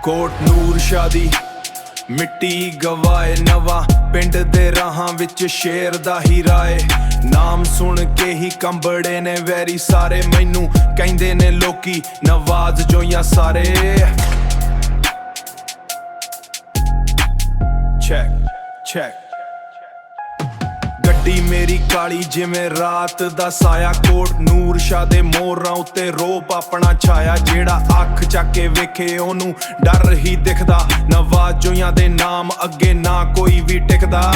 ਕੋਟ ਨੂਰ ਸ਼ਾਹ ਦੀ ਮਿੱਟੀ ਗਵਾਏ ਨਵਾਂ ਪਿੰਡ ਦੇ ਰਾਹਾਂ ਵਿੱਚ ਸ਼ੇਰ ਦਾ ਹੀ ਰਾਏ। ਨਾਮ ਸੁਣ ਕੇ ਹੀ ਕੰਬੜੇ ਨੇ ਵੈਰੀ ਸਾਰੇ, ਮੈਨੂੰ ਕਹਿੰਦੇ ਨੇ ਲੋਕੀ ਨਵਾਜ਼ ਜੋਈਆਂ ਸਾਰੇ। ਚੈੱਕ ਗੱਡੀ ਮੇਰੀ ਕਾਲੀ ਜਿਵੇਂ ਰਾਤ ਦਾ ਸਾਇਆ, ਕੋਟ ਨੂਰ ਸ਼ਾਹ ਦੇ ਮੋਹਰਾਂ ਉੱਤੇ ਰੋਪ ਆਪਣਾ ਛਾਇਆ। ਜਿਹੜਾ ਅੱਖ ਚੱਕ ਕੇ ਵੇਖੇ ਉਹਨੂੰ ਡਰ ਹੀ ਦਿਖਦਾ, ਨਵਾਜ਼ ਜੋਈਆਂ ਦੇ ਨਾਮ ਅੱਗੇ ਨਾ ਕੋਈ ਵੀ ਟਿਕਦਾ।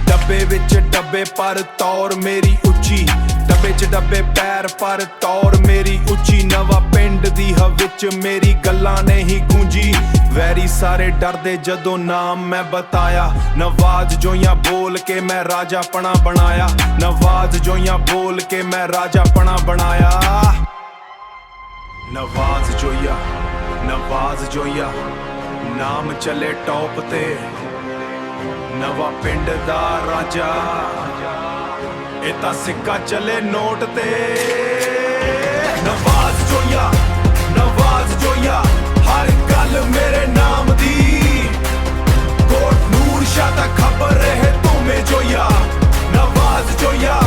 ਡੱਬੇ ਵਿੱਚ ਡੱਬੇ ਪਰ ਤੌਰ ਮੇਰੀ ਉੱਚੀ, ਡੱਬੇ 'ਚ ਡੱਬੇ ਪੈਰ ਪਰ ਤੌਰ ਮੇਰੀ ਉੱਚੀ। ਨਵਾਂ ਪਿੰਡ ਦੀ ਹਵਾ ਵਿੱਚ ਮੇਰੀ ਗੱਲਾਂ ਨੇ ਹੀ ਗੂੰਜੀ, ਵੈਰੀ ਸਾਰੇ ਡਰਦੇ ਜਦੋਂ ਨਾਮ ਮੈਂ ਬਤਾਇਆ। ਨਵਾਜ਼ ਜੋਈਆਂ ਬੋਲ ਕੇ ਮੈਂ ਰਾਜਾਪਣਾ ਬਣਾਇਆ, ਨਵਾਜ਼ ਜੋਈਆਂ ਬੋਲ ਕੇ ਮੈਂ ਰਾਜਾਪਣਾ ਬਣਾਇਆ। ਨਵਾਜ਼ ਜੋਈਆਂ ਨਾਮ ਚੱਲੇ ਟੌਪ ਤੇ, ਨਵਾਂ ਪਿੰਡ ਦਾ ਰਾਜਾ ਇਹ ਤਾਂ ਸਿੱਕਾ ਚੱਲੇ ਨੋਟ ਤੇ। ਨਵਾਜ਼ ਜੋਈਆਂ ਹਰ ਗੱਲ ਮੇਰੇ ਨਾਮ ਦੀ, ਕੋਟ ਨੂਰ ਸ਼ਾਹ ਦਾ ਖਬਰ ਰਹੇ ਤੁਮੇ ਜੋਈਆਂ। ਨਵਾਜ਼ ਜੋਈਆਂ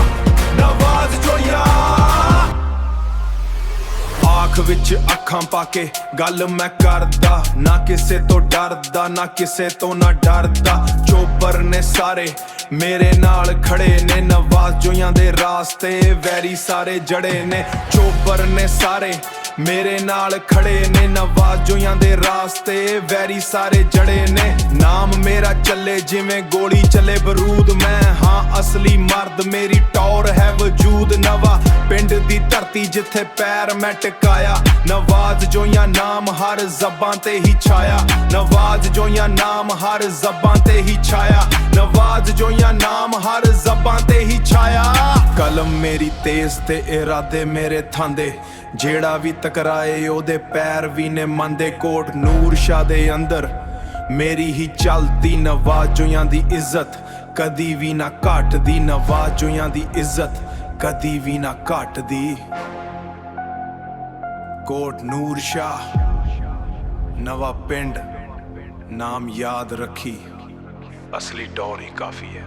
ਆਖ ਵਿੱਚ ਅੱਖਾਂ ਪਾ ਕੇ ਗੱਲ ਮੈਂ ਕਰਦਾ, ਨਾ ਕਿਸੇ ਤੋਂ ਡਰਦਾ ਨਾ ਕਿਸੇ ਤੋਂ ਨਾ ਡਰਦਾ। ਚੋਬਰ ਨੇ ਸਾਰੇ ਮੇਰੇ ਨਾਲ ਖੜੇ ਨੇ, ਨਵਾਜ਼ ਜੋਈਆਂ ਦੇ ਰਾਸਤੇ ਵੈਰੀ ਸਾਰੇ ਜੜੇ ਨੇ। ਚੋਬਰ ਨੇ ਸਾਰੇ ਮੇਰੇ ਨਾਲ ਖੜੇ ਨੇ, ਨਵਾਜ਼ ਜੋਈਆਂ ਦੇ ਰਾਸਤੇ ਵੈਰੀ ਸਾਰੇ ਜੜੇ ਨੇ। ਨਾਮ ਮੇਰਾ ਚੱਲੇ ਜਿਵੇਂ ਗੋਲੀ ਚੱਲੇ ਬਰੂਦ, ਮੈਂ ਹਾਂ ਅਸਲੀ ਮਰਦ ਮੇਰੀ ਟੌਰ ਹੈ ਵਜੂਦ। ਨਵਾਂ ਪਿੰਡ ਦੀ ਧਰਤੀ ਜਿੱਥੇ ਪੈਰ ਮੈਂ ਟਿਕਾਇਆ, ਨਵਾਜ਼ ਜੋਈਆਂ ਨਾਮ ਹਰ ਜ਼ਬਾਨ ਤੇ ਹੀ ਛਾਇਆ। ਨਵਾਜ਼ ਜੋਈਆਂ ਨਾਮ ਹਰ ਜ਼ਬਾਨ ਤੇ ਹੀ ਛਾਇਆ, ਨਵਾਜ਼ ਜੋਈਆਂ ਨਾਮ ਹਰ ਜ਼ਬਾਨ ਤੇ ਹੀ ਛਾਇਆ। ਕਲਮ ਮੇਰੀ ਤੇਜ਼ ਤੇ ਇਰਾਦੇ ਮੇਰੇ ਥਾਂਦੇ, ਜਿਹੜਾ ਵੀ ਟਕਰਾਏ ਉਹਦੇ ਪੈਰ ਵੀ ਨੇ ਮੰਦੇ। ਕੋਟ ਨੂਰ ਸ਼ਾਹ ਦੇ ਅੰਦਰ ਮੇਰੀ ਹੀ ਚਲਦੀ, ਨਵਾਜ਼ ਜੋਈਆਂ ਦੀ ਇੱਜ਼ਤ ਕਦੀ ਵੀ ਨਾ ਘਟਦੀ। ਨਵਾਜ਼ ਜੋਈਆਂ ਦੀ ਇੱਜ਼ਤ ਕਦੀ ਵੀ ਨਾ ਘਟਦੀ। ਕੋਟ ਨੂਰ ਸ਼ਾਹ ਨਵਾਂ ਪਿੰਡ ਨਾਮ ਯਾਦ ਰੱਖੀ, ਅਸਲੀ ਟੌਰ ਹੀ ਕਾਫੀ ਹੈ।